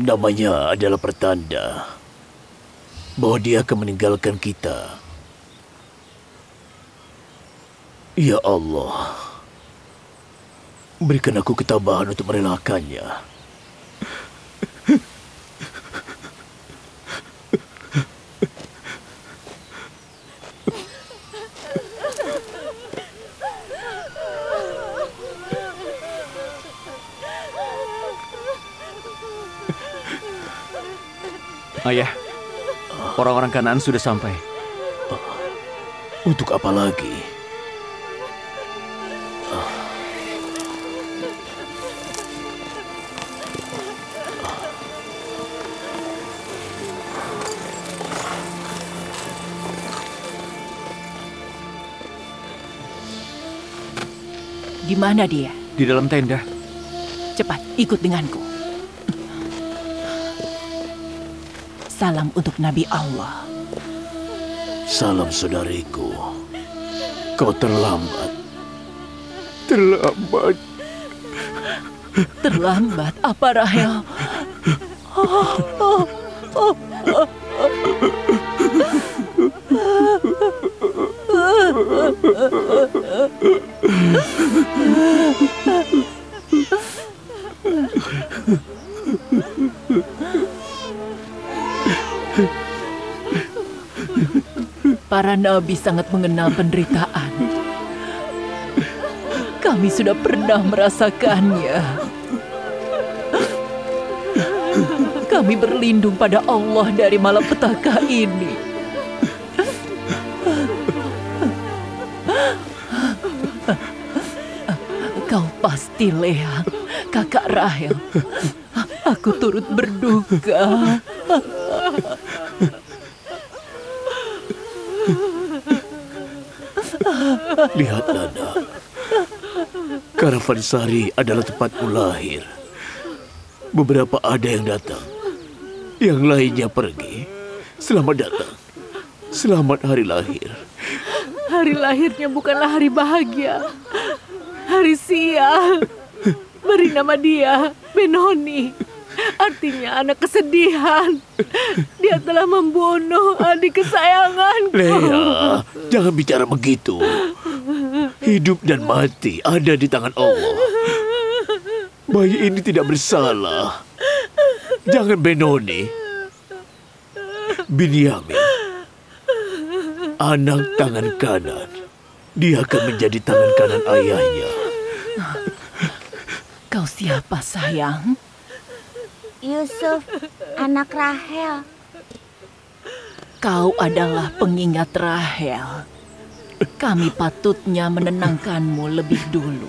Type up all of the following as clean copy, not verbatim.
Namanya adalah pertanda bahwa dia akan meninggalkan kita. Ya Allah, berikan aku ketabahan untuk merelakannya. Ayah, orang-orang Kanaan sudah sampai. Untuk apa lagi? Di mana dia? Di dalam tenda. Cepat, ikut denganku. Salam untuk Nabi Allah. Salam saudariku. Kau terlambat. Terlambat apa, Rahel? Para nabi sangat mengenal penderitaan. Kami sudah pernah merasakannya. Kami berlindung pada Allah dari malapetaka ini. Kau pasti Lea, kakak Rahel. Aku turut berduka. Lihatlah, nak. Karavansari adalah tempatmu lahir. Beberapa ada yang datang, yang lainnya pergi. Selamat datang. Selamat hari lahir. Hari lahirnya bukanlah hari bahagia. Hari sial. Beri nama dia Benoni. Artinya anak kesedihan. Dia telah membunuh adik kesayanganku. Lea, jangan bicara begitu. Hidup dan mati ada di tangan Allah. Bayi ini tidak bersalah. Jangan Benoni. Binyamin, anak tangan kanan. Dia akan menjadi tangan kanan ayahnya. Kau siapa, sayang? Yusuf, anak Rahel. Kau adalah pengingat Rahel. Kami patutnya menenangkanmu lebih dulu.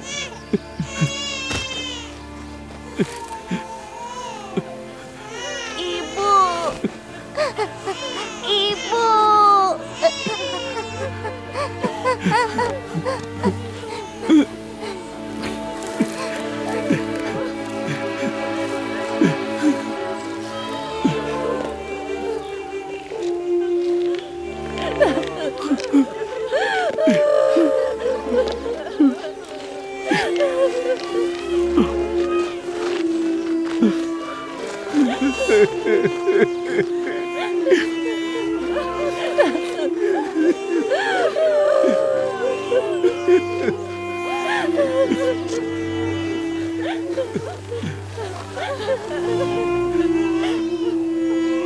Ibu. Ibu.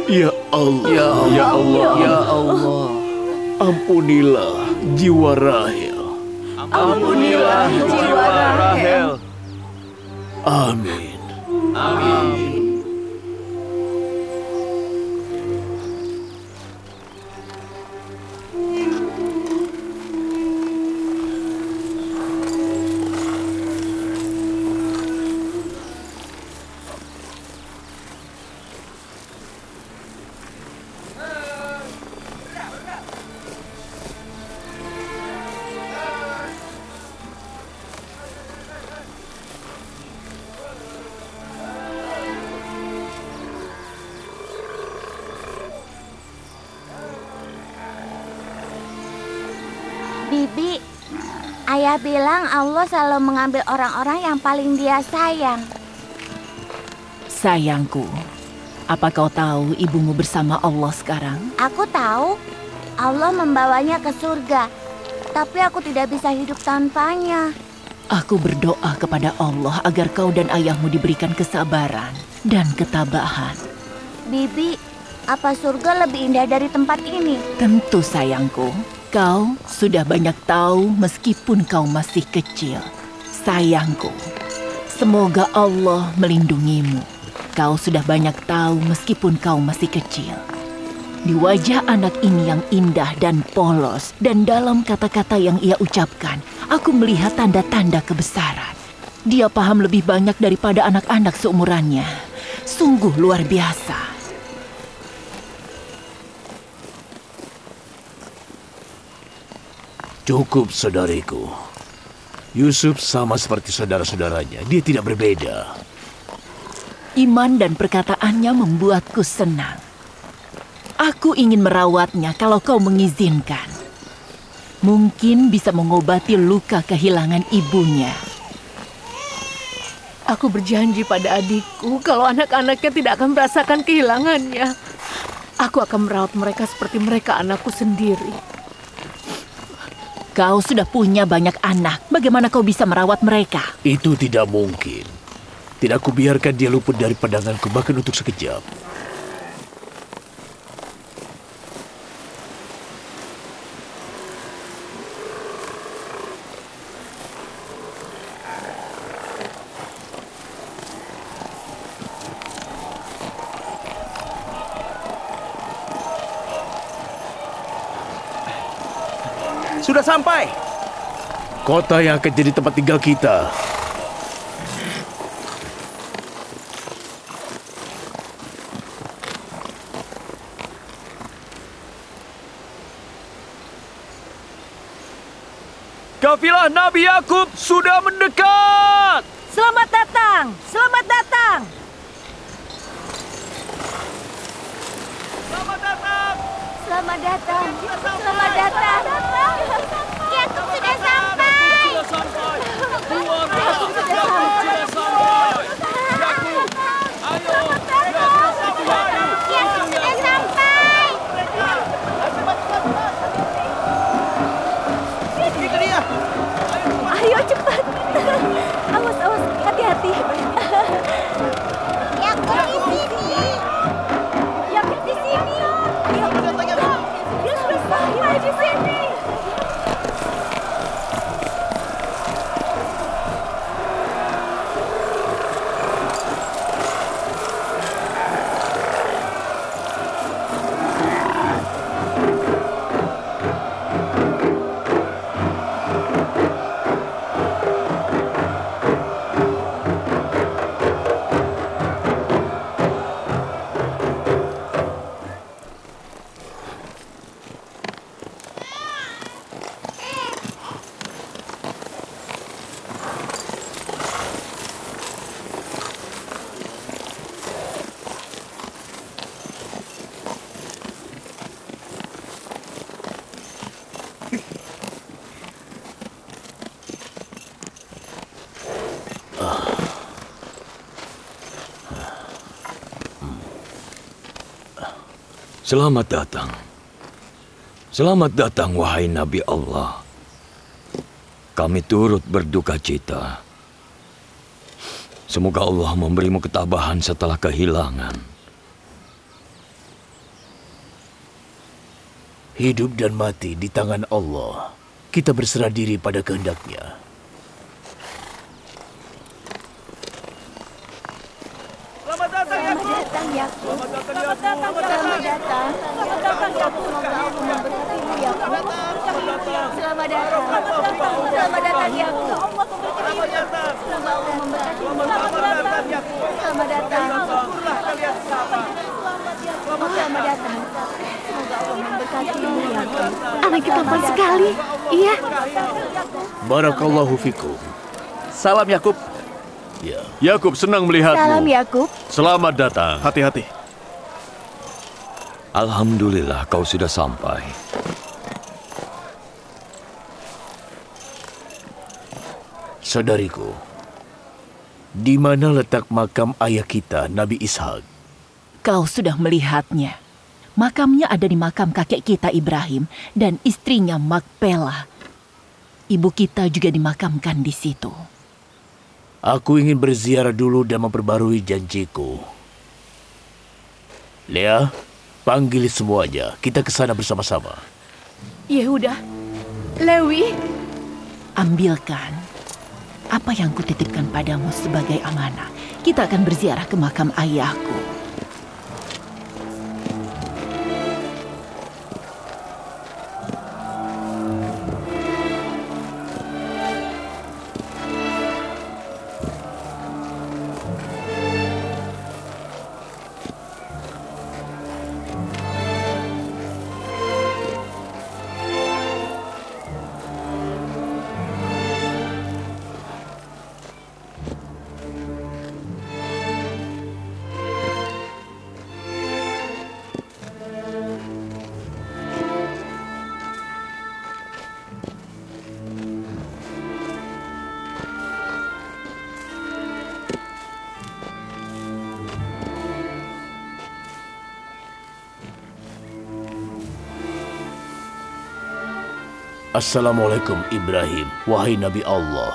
Ya Allah, Ya Allah, ya Allah. ampunilah jiwa Rahel. Ampunilah jiwa Rahel. Amin. Amin. Bibi, ayah bilang Allah selalu mengambil orang-orang yang paling dia sayang. Sayangku, apa kau tahu ibumu bersama Allah sekarang? Aku tahu Allah membawanya ke surga, tapi aku tidak bisa hidup tanpanya. Aku berdoa kepada Allah agar kau dan ayahmu diberikan kesabaran dan ketabahan. Bibi, apa surga lebih indah dari tempat ini? Tentu sayangku. Kau sudah banyak tahu meskipun kau masih kecil. Sayangku, semoga Allah melindungimu. Kau sudah banyak tahu meskipun kau masih kecil. Di wajah anak ini yang indah dan polos, dan dalam kata-kata yang ia ucapkan, aku melihat tanda-tanda kebesaran. Dia paham lebih banyak daripada anak-anak seumurannya. Sungguh luar biasa. Cukup, saudariku. Yusuf sama seperti saudara-saudaranya. Dia tidak berbeda. Iman dan perkataannya membuatku senang. Aku ingin merawatnya kalau kau mengizinkan. Mungkin bisa mengobati luka kehilangan ibunya. Aku berjanji pada adikku kalau anak-anaknya tidak akan merasakan kehilangannya. Aku akan merawat mereka seperti mereka anakku sendiri. Kau sudah punya banyak anak. Bagaimana kau bisa merawat mereka? Itu tidak mungkin. Tidak kubiarkan dia luput dari pandanganku bahkan untuk sekejap. Sudah sampai. Kota yang akan jadi tempat tinggal kita. Kafilah Nabi Yakub sudah mendekat. Selamat datang! Selamat datang! Selamat datang. Selamat datang. Selamat datang. Yakub sudah sampai. Keluar. Yakub sudah sampai. Yakub, ayo. Yakub sudah sampai. Itu dia. Ayo cepat! Awas, awas, hati-hati. Yakub di sini. Yakub di sini. Dia sudah sampai di sini. Selamat datang. Selamat datang, wahai Nabi Allah. Kami turut berduka cita. Semoga Allah memberimu ketabahan setelah kehilangan. Hidup dan mati di tangan Allah. Kita berserah diri pada kehendak-Nya. Selamat datang Yakub. Selamat datang, Yakub. Selamat datang, Yakub. Semoga Allah memberkatimu, Yakub. Selamat datang. Selamat datang, Yakub. Semoga Allah memberkatimu. Selamat datang. Selamat datang. Semoga Allah memberkatimu, Yakub. Anaknya tampan sekali. Iya. Barakallahu fikum. Salam Yakub. Ya. Yakub senang melihatmu. Salam, Yakub. Selamat datang. Hati-hati. Alhamdulillah kau sudah sampai. Saudariku, di mana letak makam ayah kita, Nabi Ishak? Kau sudah melihatnya. Makamnya ada di makam kakek kita Ibrahim dan istrinya Makpelah. Ibu kita juga dimakamkan di situ. Aku ingin berziarah dulu dan memperbarui janjiku. Lea, panggil semuanya. Kita ke sana bersama-sama. Yehuda, Lewi, Ambilkan apa yang kutitipkan padamu sebagai amanah. Kita akan berziarah ke makam ayahku. Assalamualaikum Ibrahim, wahai Nabi Allah.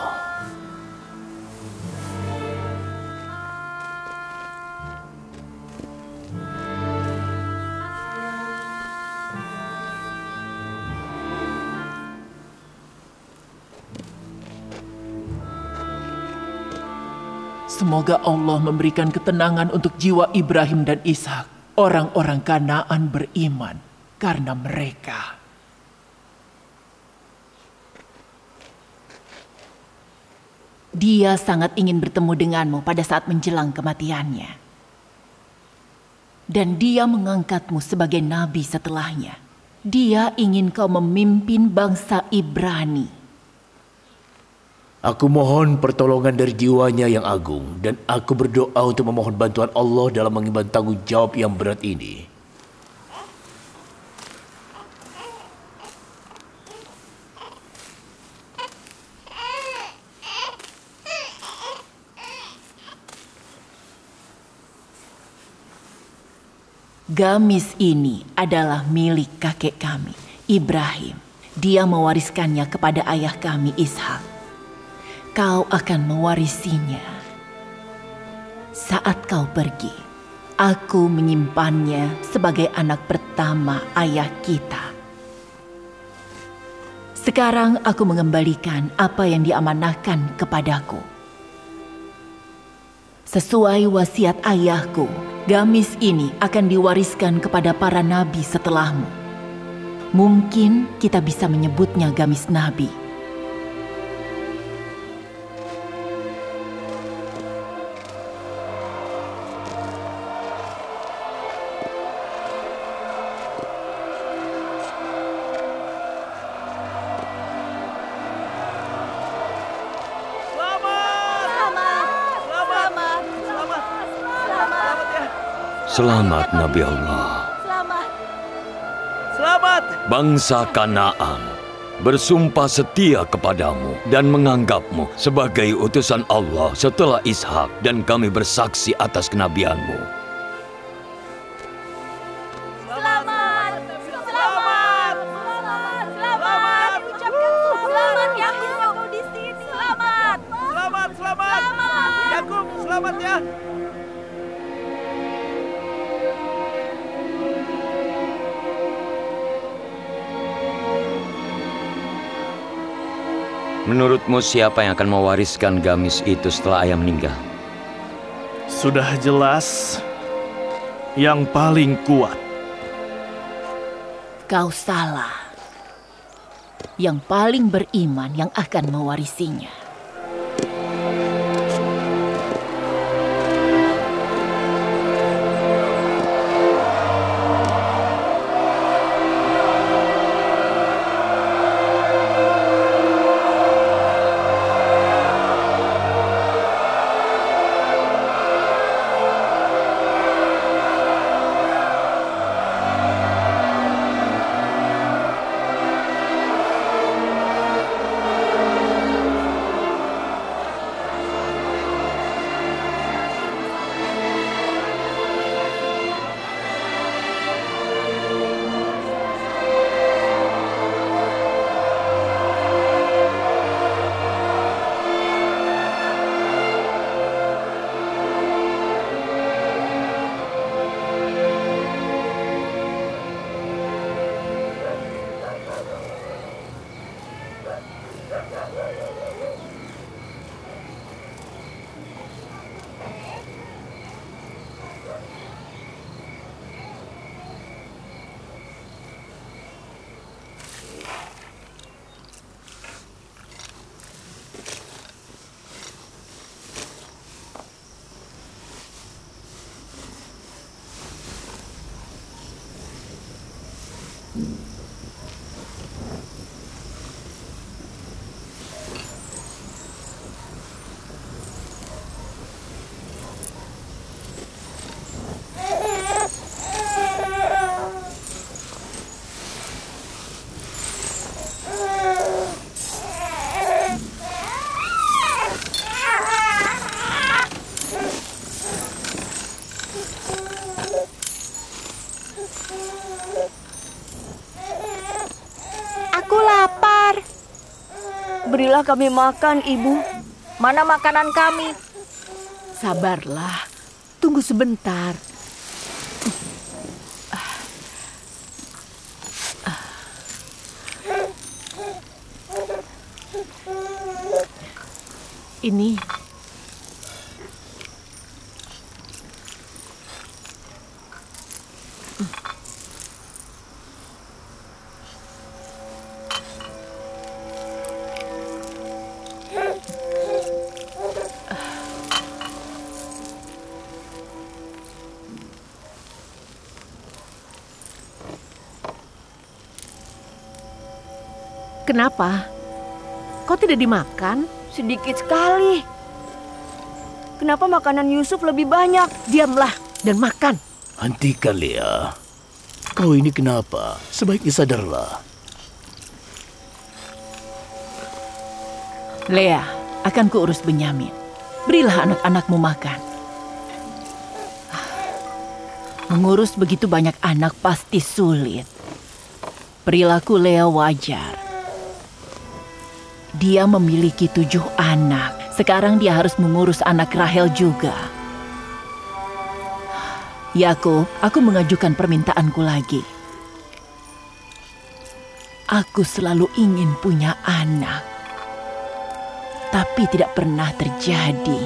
Semoga Allah memberikan ketenangan untuk jiwa Ibrahim dan Ishak. Orang-orang Kanaan beriman karena mereka. Dia sangat ingin bertemu denganmu pada saat menjelang kematiannya. Dan dia mengangkatmu sebagai nabi setelahnya. Dia ingin kau memimpin bangsa Ibrani. Aku mohon pertolongan dari jiwanya yang agung, dan aku berdoa untuk memohon bantuan Allah dalam mengemban tanggung jawab yang berat ini. Gamis ini adalah milik kakek kami, Ibrahim. Dia mewariskannya kepada ayah kami, Ishak. Kau akan mewarisinya. Saat kau pergi, aku menyimpannya sebagai anak pertama ayah kita. Sekarang aku mengembalikan apa yang diamanahkan kepadaku. Sesuai wasiat ayahku, gamis ini akan diwariskan kepada para nabi setelahmu. Mungkin kita bisa menyebutnya gamis nabi. Selamat Nabi Allah. Selamat. Bangsa Kanaan bersumpah setia kepadamu dan menganggapmu sebagai utusan Allah setelah Ishak, dan kami bersaksi atas kenabianmu. Selamat. Selamat. Selamat. Selamat. Ucapkan selamat Yakub kau di sini. Selamat. Selamat. Selamat. Yakub, selamat ya. Menurutmu siapa yang akan mewariskan gamis itu setelah ayah meninggal? Sudah jelas, yang paling kuat. Kau salah. Yang paling beriman yang akan mewarisinya. Aku lapar. Berilah kami makan, Ibu. Mana makanan kami? Sabarlah, tunggu sebentar. Ini. Kenapa? Kau tidak dimakan? Sedikit sekali. Kenapa makanan Yusuf lebih banyak? Diamlah dan makan. Hentikan, Lea. Kau ini kenapa? Sebaiknya sadarlah. Lea, akan kuurus Benyamin. Berilah anak-anakmu makan. Mengurus begitu banyak anak pasti sulit. Perilaku Lea wajar. Dia memiliki 7 anak. Sekarang dia harus mengurus anak Rahel juga. Yakub, aku mengajukan permintaanku lagi. Aku selalu ingin punya anak. Tapi tidak pernah terjadi.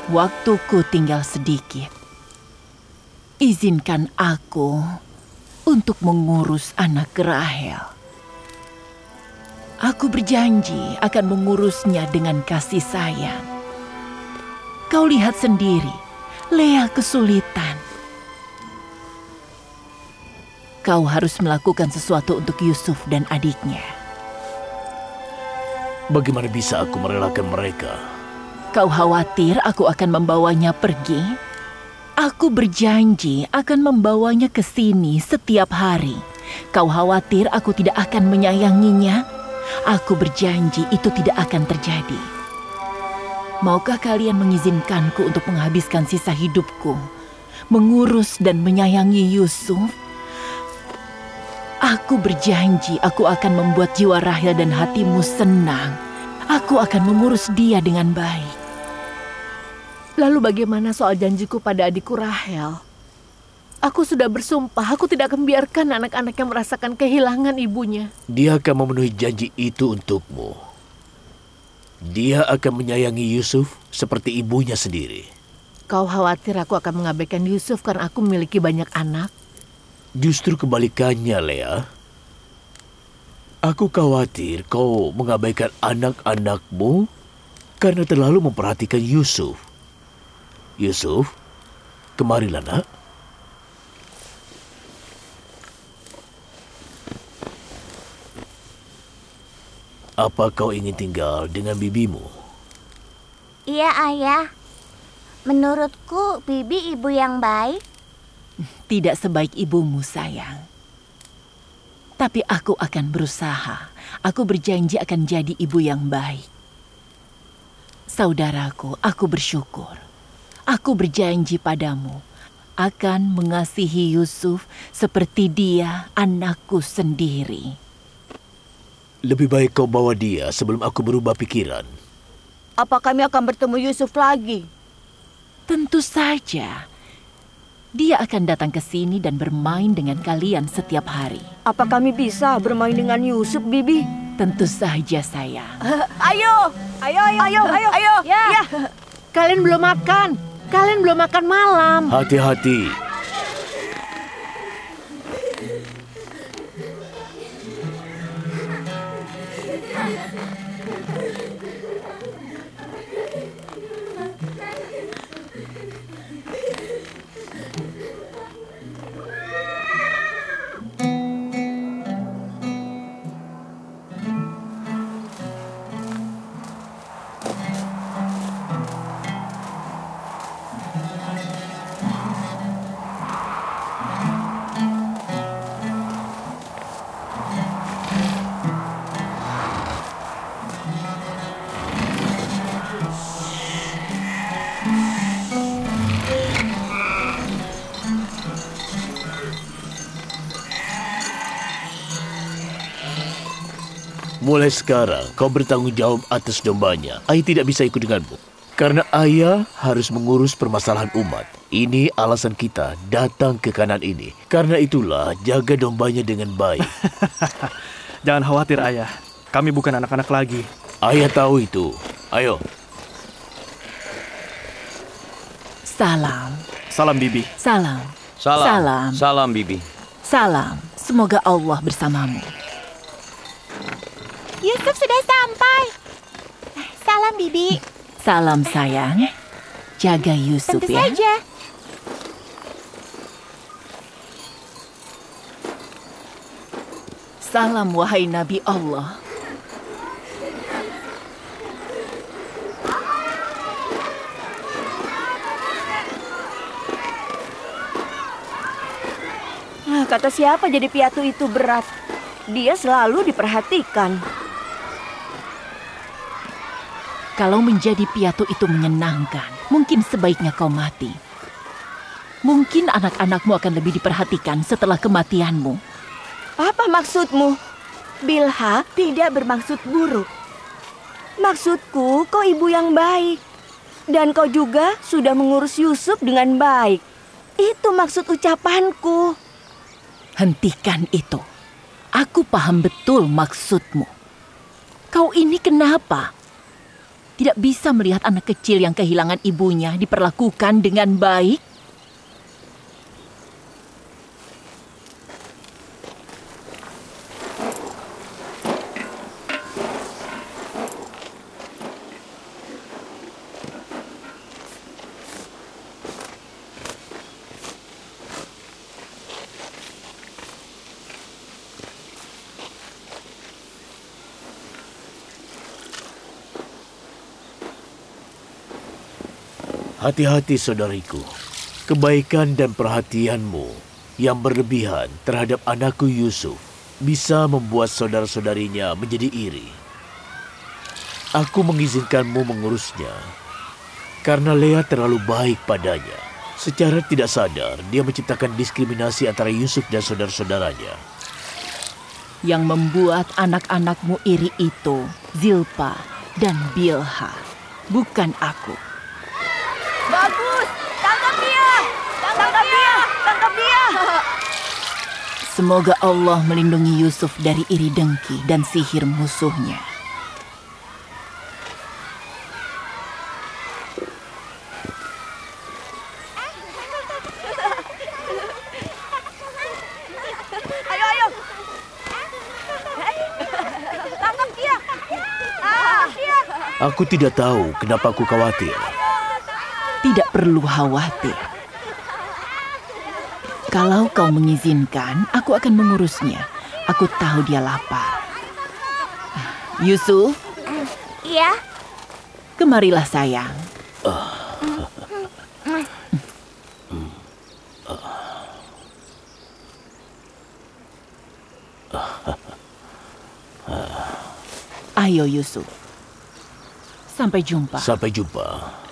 Waktuku tinggal sedikit. Izinkan aku untuk mengurus anak Rahel. Aku berjanji akan mengurusnya dengan kasih sayang. Kau lihat sendiri, Lea kesulitan. Kau harus melakukan sesuatu untuk Yusuf dan adiknya. Bagaimana bisa aku merelakan mereka? Kau khawatir aku akan membawanya pergi? Aku berjanji akan membawanya ke sini setiap hari. Kau khawatir aku tidak akan menyayanginya? Aku berjanji itu tidak akan terjadi. Maukah kalian mengizinkanku untuk menghabiskan sisa hidupku, mengurus dan menyayangi Yusuf? Aku berjanji aku akan membuat jiwa Rahel dan hatimu senang. Aku akan mengurus dia dengan baik. Lalu bagaimana soal janjiku pada adikku Rahel? Aku sudah bersumpah, aku tidak akan biarkan anak-anaknya merasakan kehilangan ibunya. Dia akan memenuhi janji itu untukmu. Dia akan menyayangi Yusuf seperti ibunya sendiri. Kau khawatir aku akan mengabaikan Yusuf karena aku memiliki banyak anak? Justru kebalikannya, Lea. Aku khawatir kau mengabaikan anak-anakmu karena terlalu memperhatikan Yusuf. Yusuf, kemarilah, nak. Apa kau ingin tinggal dengan bibimu? Iya, Ayah. Menurutku, Bibi ibu yang baik. Tidak sebaik ibumu, sayang. Tapi aku akan berusaha. Aku berjanji akan jadi ibu yang baik. Saudaraku, aku bersyukur. Aku berjanji padamu akan mengasihi Yusuf seperti dia anakku sendiri. Lebih baik kau bawa dia sebelum aku berubah pikiran. Apa kami akan bertemu Yusuf lagi? Tentu saja. Dia akan datang ke sini dan bermain dengan kalian setiap hari. Apa kami bisa bermain dengan Yusuf, Bibi? Tentu saja, sayang. Ayo! Ya! Kalian belum makan. Kalian belum makan malam. Hati-hati. mulai sekarang kau bertanggung jawab atas dombanya. Ayah tidak bisa ikut denganmu. Karena ayah harus mengurus permasalahan umat. Ini alasan kita datang ke kanan ini. Karena itulah jaga dombanya dengan baik. Jangan khawatir, Ayah. Kami bukan anak-anak lagi. Ayah tahu itu. Ayo. Salam. Salam, Bibi. Salam. Salam. Salam. Salam, Bibi. Salam. Semoga Allah bersamamu. Yusuf sudah sampai. Salam, Bibi. Salam sayang. Jaga Yusuf Tentu ya. saja. Salam wahai Nabi Allah. Kata siapa jadi piatu itu berat? Dia selalu diperhatikan. Kalau menjadi piatu itu menyenangkan, mungkin sebaiknya kau mati. Mungkin anak-anakmu akan lebih diperhatikan setelah kematianmu. Apa maksudmu? Bilha tidak bermaksud buruk. Maksudku, kau ibu yang baik. Dan kau juga sudah mengurus Yusuf dengan baik. Itu maksud ucapanku. Hentikan itu. Aku paham betul maksudmu. Kau ini kenapa? Tidak bisa melihat anak kecil yang kehilangan ibunya diperlakukan dengan baik? Hati-hati saudariku, kebaikan dan perhatianmu yang berlebihan terhadap anakku Yusuf bisa membuat saudara-saudarinya menjadi iri. Aku mengizinkanmu mengurusnya karena Lea terlalu baik padanya. Secara tidak sadar, dia menciptakan diskriminasi antara Yusuf dan saudara-saudaranya. Yang membuat anak-anakmu iri itu Zilpa dan Bilha, bukan aku. Bagus! Tangkap dia! Tangkap dia! Tangkap dia! Semoga Allah melindungi Yusuf dari iri dengki dan sihir musuhnya. Ayo, ayo! Tangkap dia! Dia! Aku tidak tahu kenapa aku khawatir. Tidak perlu khawatir. Kalau kau mengizinkan, aku akan mengurusnya. Aku tahu dia lapar. Yusuf, Iya. kemarilah sayang. Ayo Yusuf. Sampai jumpa. Sampai jumpa.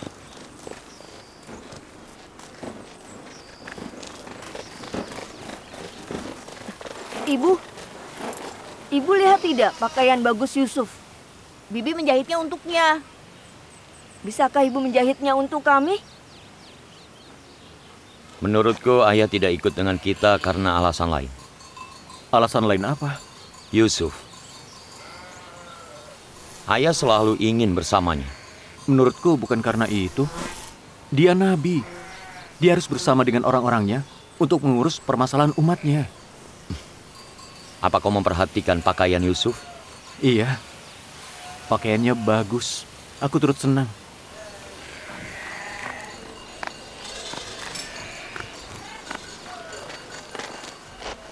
Ibu lihat tidak pakaian bagus Yusuf? Bibi menjahitnya untuknya. Bisakah ibu menjahitnya untuk kami? Menurutku ayah tidak ikut dengan kita karena alasan lain. Alasan lain apa? Yusuf. Ayah selalu ingin bersamanya. Menurutku bukan karena itu. Dia nabi. Dia harus bersama dengan orang-orangnya untuk mengurus permasalahan umatnya. Apa kau memperhatikan pakaian Yusuf? Iya. Pakaiannya bagus. Aku turut senang.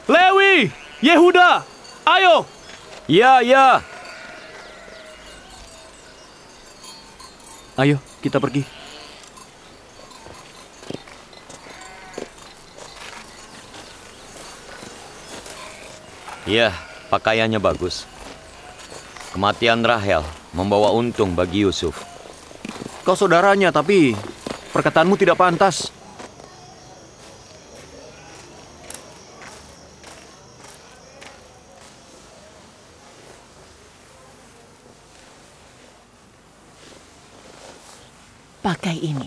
Lewi! Yehuda! Ayo! Ya, ya. Ayo, kita pergi. Ya, pakaiannya bagus. Kematian Rahel membawa untung bagi Yusuf. Kau saudaranya, tapi perkataanmu tidak pantas. pakai ini.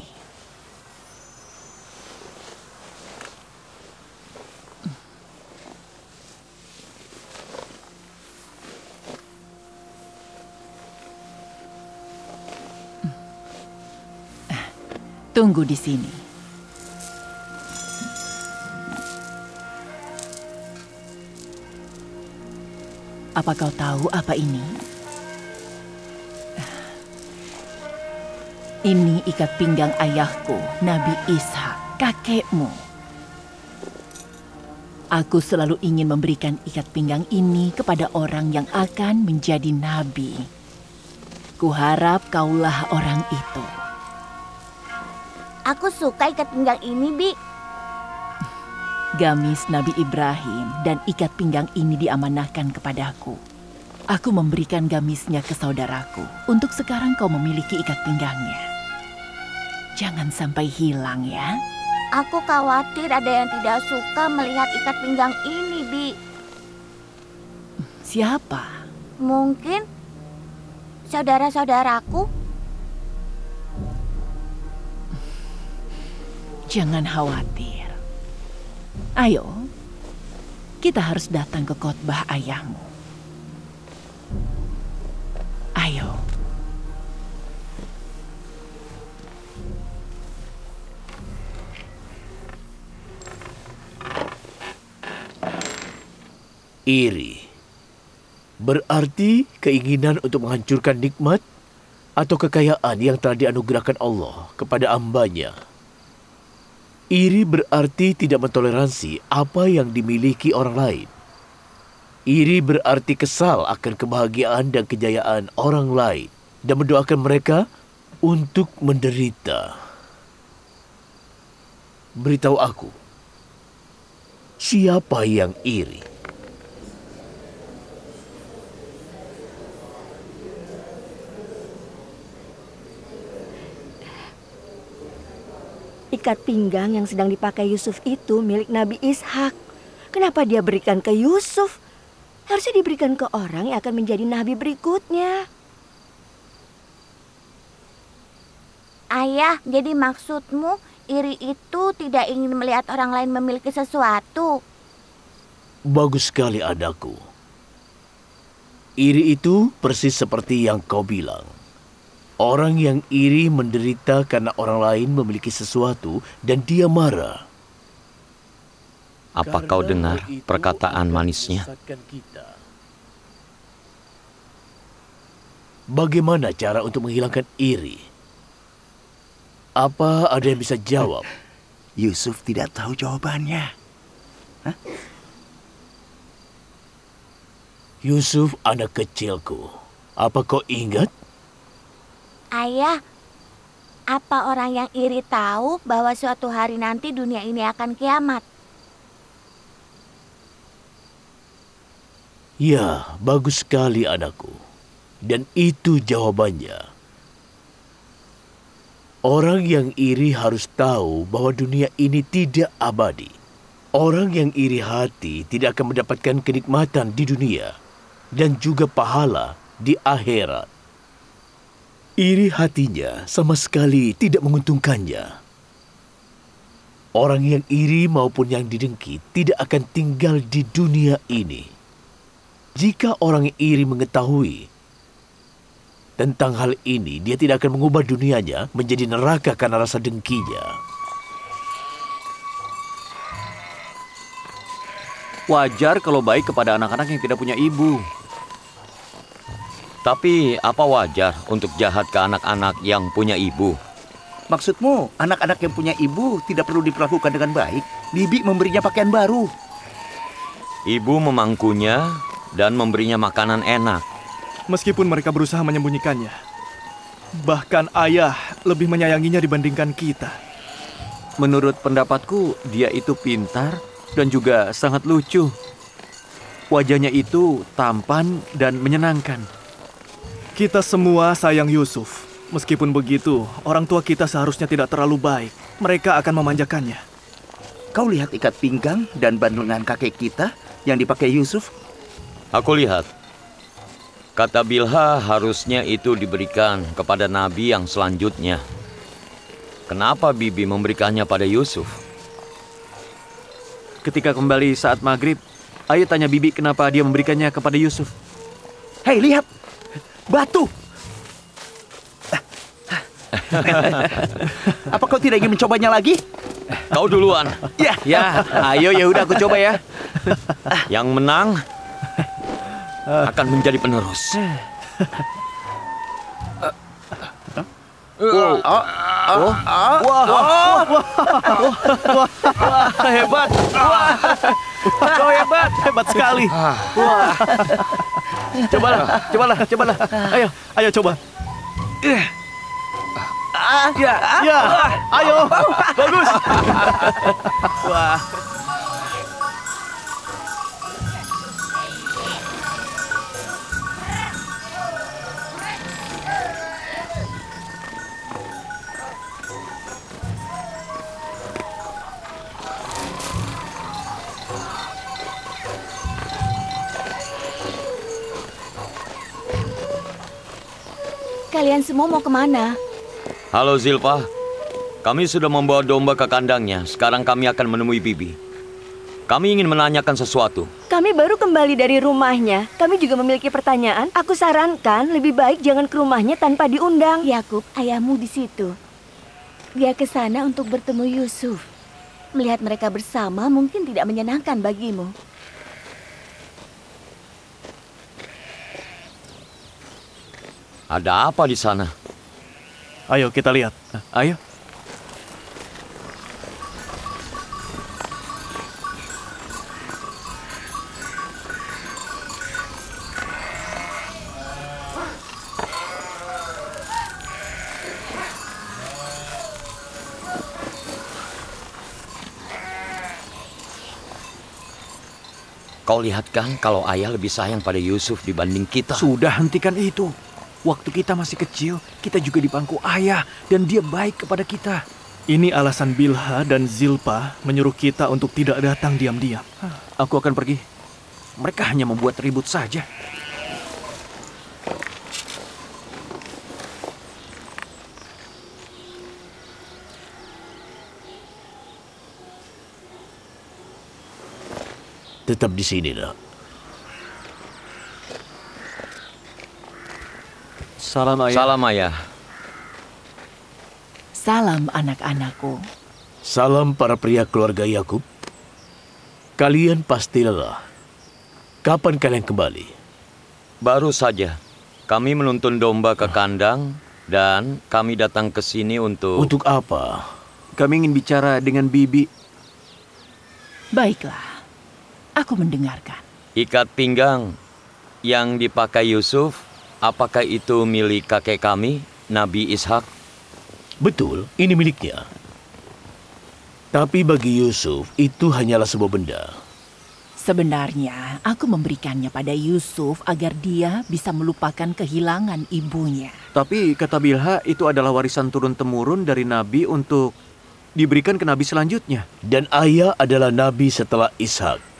Tunggu di sini. Apa kau tahu apa ini? Ini ikat pinggang ayahku, Nabi Ishak, kakekmu. Aku selalu ingin memberikan ikat pinggang ini kepada orang yang akan menjadi nabi. Kuharap kaulah orang itu. Aku suka ikat pinggang ini, Bi. Gamis Nabi Ibrahim dan ikat pinggang ini diamanahkan kepadaku. Aku memberikan gamisnya ke saudaraku. Untuk sekarang kau memiliki ikat pinggangnya. Jangan sampai hilang ya. Aku khawatir ada yang tidak suka melihat ikat pinggang ini, Bi. Siapa? Mungkin saudara-saudaraku. Jangan khawatir. Ayo, kita harus datang ke khotbah ayahmu. Ayo. Iri berarti keinginan untuk menghancurkan nikmat atau kekayaan yang telah dianugerahkan Allah kepada hamba-Nya. Iri berarti tidak mentoleransi apa yang dimiliki orang lain. Iri berarti kesal akan kebahagiaan dan kejayaan orang lain dan mendoakan mereka untuk menderita. Beritahu aku, siapa yang iri? Ikat pinggang yang sedang dipakai Yusuf itu milik Nabi Ishak. Kenapa dia berikan ke Yusuf? Harusnya diberikan ke orang yang akan menjadi nabi berikutnya. Ayah, jadi maksudmu iri itu tidak ingin melihat orang lain memiliki sesuatu? Bagus sekali, anakku. Iri itu persis seperti yang kau bilang. Orang yang iri menderita karena orang lain memiliki sesuatu dan dia marah. Apa kau dengar perkataan manisnya? Bagaimana cara untuk menghilangkan iri? Apa ada yang bisa jawab? Yusuf tidak tahu jawabannya. Hah? Yusuf, anak kecilku. Apa kau ingat? Ayah, apa orang yang iri tahu bahwa suatu hari nanti dunia ini akan kiamat? Ya, bagus sekali anakku. Dan itu jawabannya. Orang yang iri harus tahu bahwa dunia ini tidak abadi. Orang yang iri hati tidak akan mendapatkan kenikmatan di dunia dan juga pahala di akhirat. Iri hatinya sama sekali tidak menguntungkannya. Orang yang iri maupun yang didengki tidak akan tinggal di dunia ini. Jika orang yang iri mengetahui tentang hal ini, dia tidak akan mengubah dunianya menjadi neraka karena rasa dengkinya. Wajar kalau baik kepada anak-anak yang tidak punya ibu. Tapi apa wajar untuk jahat ke anak-anak yang punya ibu? Maksudmu, anak-anak yang punya ibu tidak perlu diperlakukan dengan baik? Bibi memberinya pakaian baru. Ibu memangkunya dan memberinya makanan enak. Meskipun mereka berusaha menyembunyikannya. Bahkan ayah lebih menyayanginya dibandingkan kita. Menurut pendapatku, dia itu pintar dan juga sangat lucu. Wajahnya itu tampan dan menyenangkan. Kita semua sayang Yusuf. Meskipun begitu, orang tua kita seharusnya tidak terlalu baik. Mereka akan memanjakannya. Kau lihat ikat pinggang dan bandengan kakek kita yang dipakai Yusuf? Aku lihat. Kata Bilha harusnya itu diberikan kepada nabi yang selanjutnya. Kenapa Bibi memberikannya pada Yusuf? Ketika kembali saat maghrib, ayah tanya Bibi kenapa dia memberikannya kepada Yusuf. Hei, lihat! Batu! Apa kau tidak ingin mencobanya lagi? Kau duluan. Ya. Ya, ayo ya udah aku coba ya. Yang menang akan menjadi penerus. Hebat. Kau hebat. Hebat sekali. Wah. Cobalah. Ayo coba. Ya. Ya, ayo. Bagus. Wah. Kalian semua mau kemana? Halo Zilpa, kami sudah membawa domba ke kandangnya. Sekarang kami akan menemui Bibi. Kami ingin menanyakan sesuatu. Kami baru kembali dari rumahnya. Kami juga memiliki pertanyaan. Aku sarankan lebih baik jangan ke rumahnya tanpa diundang. Yakub, ayahmu di situ. Dia ke sana untuk bertemu Yusuf. Melihat mereka bersama mungkin tidak menyenangkan bagimu. Ada apa di sana? Ayo kita lihat. Ayo. Kau lihat kan kalau ayah lebih sayang pada Yusuf dibanding kita. Sudah hentikan itu. Waktu kita masih kecil, kita juga dipangku ayah dan dia baik kepada kita. Ini alasan Bilha dan Zilpa menyuruh kita untuk tidak datang diam-diam. Aku akan pergi. Mereka hanya membuat ribut saja. Tetap di sini, nak. Salam ayah. Salam ayah. Salam anak-anakku. Salam para pria keluarga Yakub. Kalian pasti lelah. Kapan kalian kembali? Baru saja. Kami menuntun domba ke kandang dan kami datang ke sini untuk... Untuk apa? Kami ingin bicara dengan Bibi. Baiklah, aku mendengarkan. Ikat pinggang yang dipakai Yusuf, apakah itu milik kakek kami, Nabi Ishak? Betul, ini miliknya. Tapi bagi Yusuf, itu hanyalah sebuah benda. Sebenarnya, aku memberikannya pada Yusuf agar dia bisa melupakan kehilangan ibunya. Tapi kata Bilha itu adalah warisan turun-temurun dari Nabi untuk diberikan ke Nabi selanjutnya. Dan ayah adalah Nabi setelah Ishak.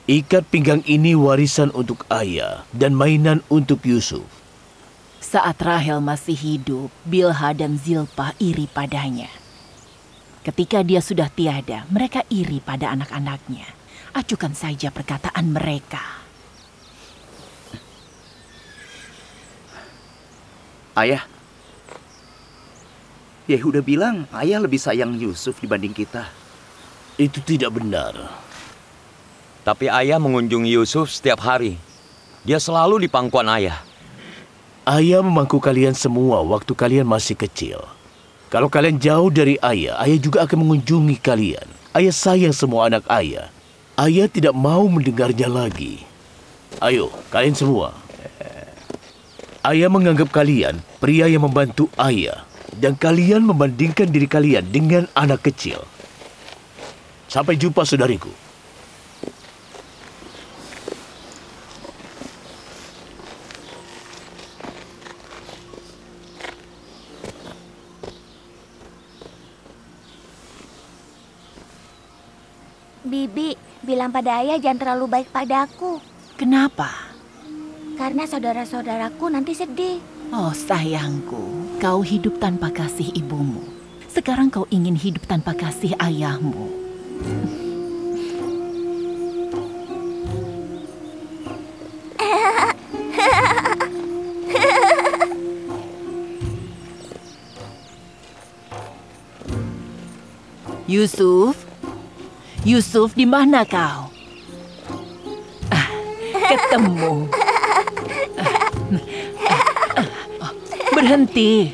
Ikat pinggang ini warisan untuk ayah dan mainan untuk Yusuf. Saat Rahel masih hidup, Bilha dan Zilpa iri padanya. Ketika dia sudah tiada, mereka iri pada anak-anaknya. Acukan saja perkataan mereka. Ayah, Yehuda bilang ayah lebih sayang Yusuf dibanding kita. Itu tidak benar. Tapi ayah mengunjungi Yusuf setiap hari. Dia selalu di pangkuan ayah. Ayah memangku kalian semua waktu kalian masih kecil. Kalau kalian jauh dari ayah, ayah juga akan mengunjungi kalian. Ayah sayang semua anak ayah. Ayah tidak mau mendengarnya lagi. Ayo, kalian semua. Ayah menganggap kalian pria yang membantu ayah. Dan kalian membandingkan diri kalian dengan anak kecil. Sampai jumpa, saudariku. Bibi, bilang pada ayah jangan terlalu baik padaku. Kenapa? Karena saudara-saudaraku nanti sedih. Oh sayangku, kau hidup tanpa kasih ibumu. Sekarang kau ingin hidup tanpa kasih ayahmu. Yusuf, di mana kau? Ketemu. Berhenti.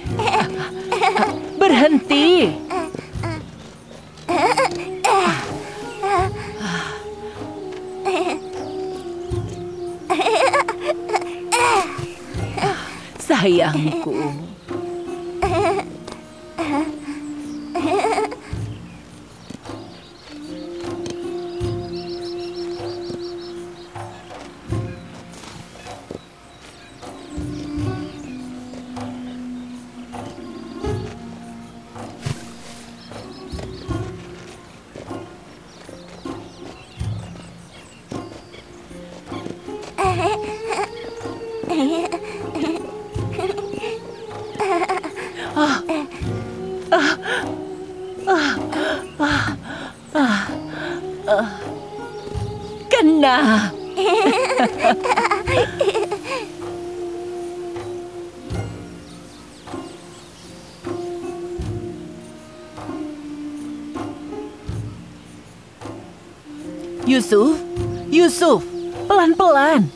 Sayangku. Kena. Yusuf, pelan-pelan.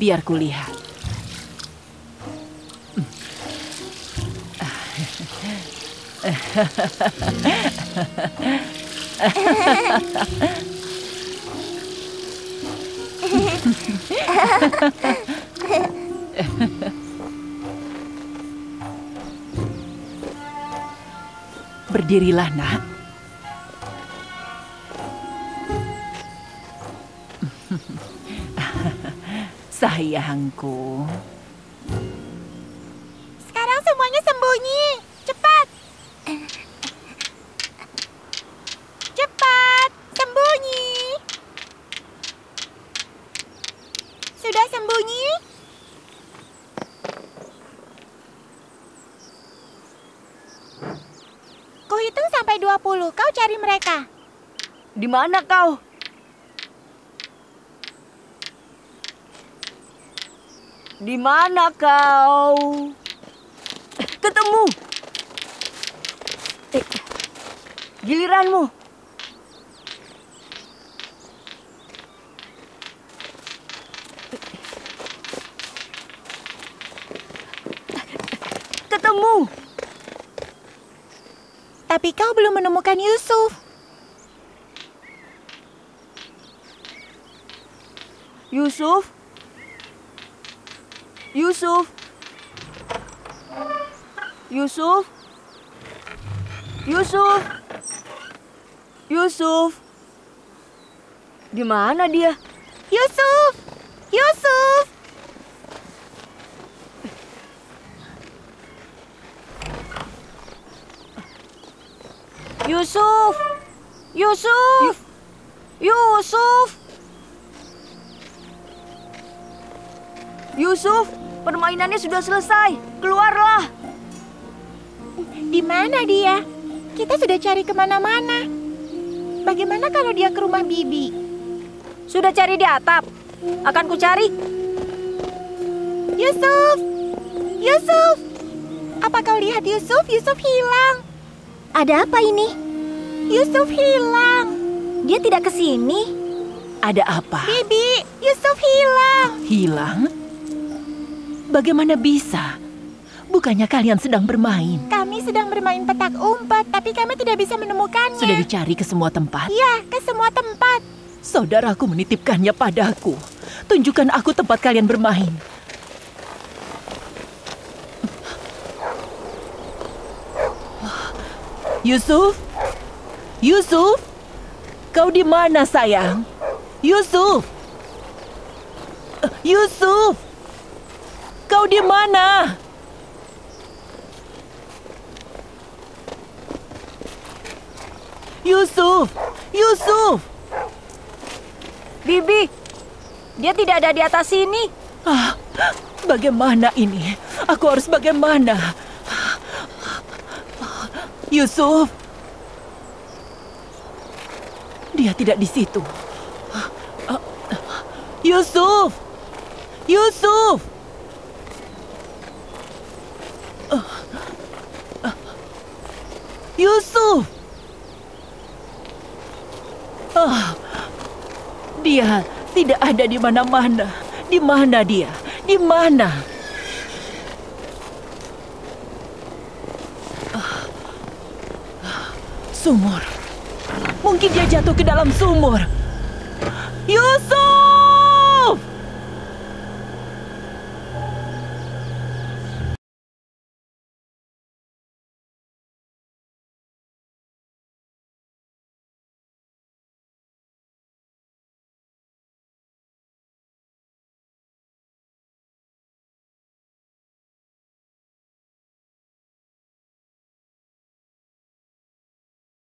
Biar kulihat. Berdirilah, nak. Sayangku. Sekarang semuanya sembunyi. Cepat. Cepat, sembunyi. Sudah sembunyi? Kuhitung sampai 20. Kau cari mereka. Di mana kau? Di mana kau? Ketemu. Giliranmu. Ketemu. Tapi kau belum menemukan Yusuf. Yusuf? Yusuf? Yusuf? Yusuf? Yusuf? Di mana dia? Yusuf! Yusuf! Yusuf! Yusuf! Yusuf! Yusuf, permainannya sudah selesai. Keluarlah. Di mana dia? Kita sudah cari kemana-mana. Bagaimana kalau dia ke rumah Bibi? Sudah cari di atap. Akan ku cari. Yusuf! Yusuf! Apa kau lihat Yusuf? Yusuf hilang. Ada apa ini? Yusuf hilang. Dia tidak ke sini. Ada apa? Bibi, Yusuf hilang. Hilang? Bagaimana bisa? Bukannya kalian sedang bermain? Kami sedang bermain petak umpet, tapi kami tidak bisa menemukannya. Sudah dicari ke semua tempat? Iya, ke semua tempat. Saudaraku menitipkannya padaku. Tunjukkan aku tempat kalian bermain. Yusuf? Yusuf? Kau di mana, sayang? Yusuf? Yusuf? Kau di mana? Yusuf! Yusuf! Bibi, dia tidak ada di atas sini. Bagaimana ini? Aku harus bagaimana? Yusuf! Dia tidak di situ. Yusuf! Yusuf! Yusuf! Dia tidak ada di mana-mana. Di mana dia? Di mana? Sumur. Mungkin dia jatuh ke dalam sumur. Yusuf!